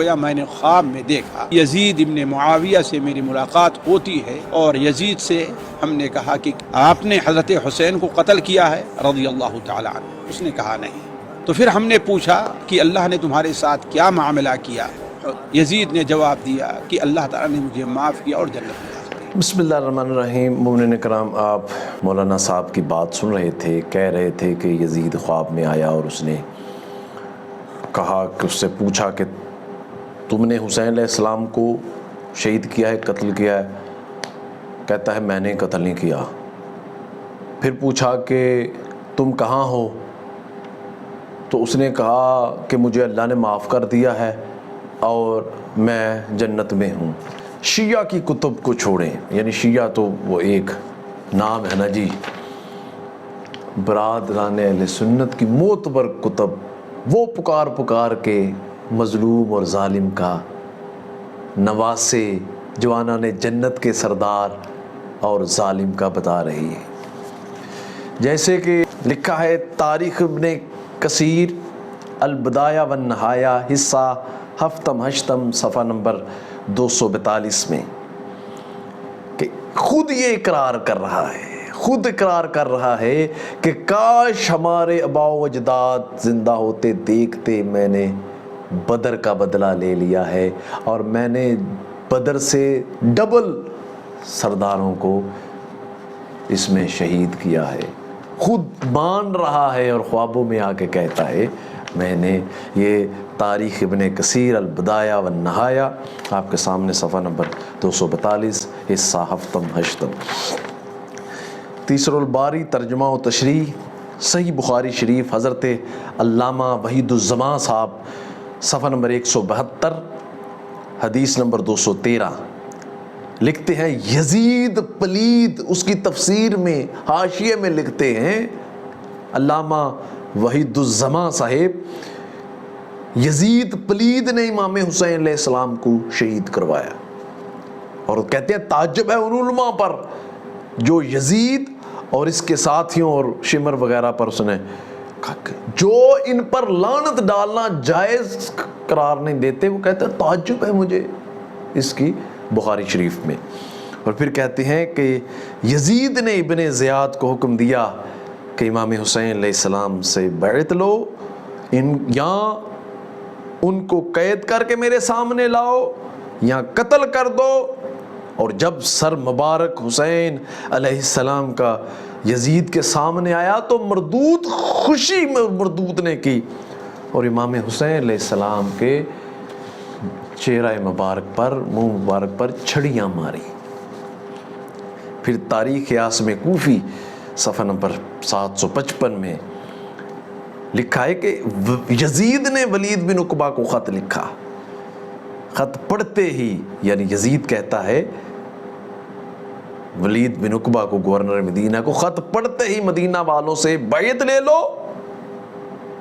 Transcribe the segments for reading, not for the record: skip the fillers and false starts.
گویا میں نے خواب میں دیکھا یزید ابن معاویہ سے میری ملاقات ہوتی ہے اور یزید سے ہم نے کہا کہ آپ نے حضرت حسین کو قتل کیا ہے رضی اللہ تعالی عنہ. اس نے کہا نہیں. تو پھر ہم نے پوچھا کہ اللہ نے تمہارے ساتھ کیا معاملہ کیا. یزید نے جواب دیا کہ اللہ تعالیٰ نے مجھے معاف کیا اور جنت میں داخل کیا. بسم اللہ الرحمن الرحیم. مومنین کرام، آپ مولانا صاحب کی بات سن رہے تھے. کہہ رہے تھے کہ یزید خواب میں آیا اور اس نے کہا کہ اس سے پوچھا کہ تم نے حسین علیہ السلام کو شہید کیا ہے، قتل کیا ہے؟ کہتا ہے میں نے قتل نہیں کیا. پھر پوچھا کہ تم کہاں ہو؟ تو اس نے کہا کہ مجھے اللہ نے معاف کر دیا ہے اور میں جنت میں ہوں. شیعہ کی کتب کو چھوڑیں، یعنی شیعہ تو وہ ایک نام ہے نا جی. برادران اہل سنت کی معتبر کتب وہ پکار کے مظلوم اور ظالم کا نواسے، جوانان جنت کے سردار اور ظالم کا بتا رہی ہے. جیسے کہ لکھا ہے تاریخ ابن کثیر البدایہ والنہایہ حصہ ہفتم ہشتم صفحہ نمبر 242 میں کہ خود یہ اقرار کر رہا ہے کہ کاش ہمارے آباء و اجداد زندہ ہوتے دیکھتے میں نے بدر کا بدلہ لے لیا ہے اور میں نے بدر سے ڈبل سرداروں کو اس میں شہید کیا ہے. خود مان رہا ہے اور خوابوں میں آ کے کہتا ہے میں نے. یہ تاریخ ابن کثیر البدایہ والنہایہ آپ کے سامنے صفحہ نمبر 242 حصہ ہفتم ہشتم. تیسر الباری ترجمہ و تشریح صحیح بخاری شریف حضرت علامہ وحید الزمان صاحب صفحہ نمبر 172 حدیث نمبر 213 لکھتے ہیں یزید پلید. اس کی تفسیر میں حاشیے میں لکھتے ہیں علامہ وحید الزمان صاحب، یزید پلید نے امام حسین علیہ السلام کو شہید کروایا. اور کہتے ہیں تعجب ہے ان علماء پر جو یزید اور اس کے ساتھیوں اور شمر وغیرہ پر اس نے جو ان پر لعنت ڈالنا جائز قرار نہیں دیتے. وہ کہتے ہیں تعجب ہے مجھے اس کی بخاری شریف میں. اور پھر کہتے ہیں کہ یزید نے ابن زیاد کو حکم دیا کہ امام حسین علیہ السلام سے بیعت لو، یا ان کو قید کر کے میرے سامنے لاؤ یا قتل کر دو. اور جب سر مبارک حسین علیہ السلام کا یزید کے سامنے آیا تو خوشی مردود نے کی اور امام حسین علیہ السلام کے چہرہ مبارک پر، منہ مبارک پر چھڑیاں ماری. پھر تاریخ عاصم کوفی صفحہ نمبر 755 میں لکھا ہے کہ یزید نے ولید بن عقبہ کو خط لکھا. خط پڑھتے ہی، یعنی یزید کہتا ہے ولید بن عقبہ کو، گورنر مدینہ کو، خط پڑھتے ہی مدینہ والوں سے بیعت لے لو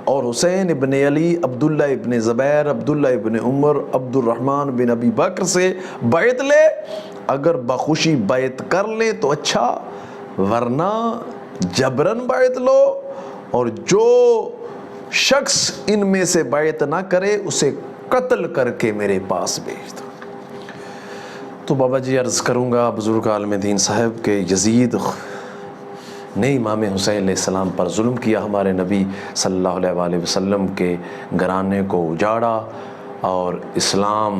اور حسین ابن علی، عبداللہ ابن زبیر، عبداللہ ابن عمر، عبد الرحمن بن ابی بکر سے بیعت لے. اگر بخوشی بیعت کر لیں تو اچھا، ورنہ جبرن بیعت لو، اور جو شخص ان میں سے بیعت نہ کرے اسے قتل کر کے میرے پاس بھیج دو. تو بابا جی عرض کروں گا بزرگ عالم دین صاحب کہ یزید نے امام حسین علیہ السلام پر ظلم کیا. ہمارے نبی صلی اللہ علیہ وآلہ وسلم کے گھرانے کو اجاڑا اور اسلام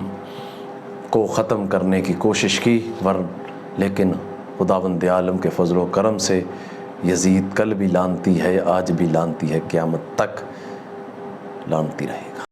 کو ختم کرنے کی کوشش کی. لیکن خداوند عالم کے فضل و کرم سے یزید کل بھی لعنتی ہے، آج بھی لعنتی ہے، قیامت تک لعنتی رہے گا.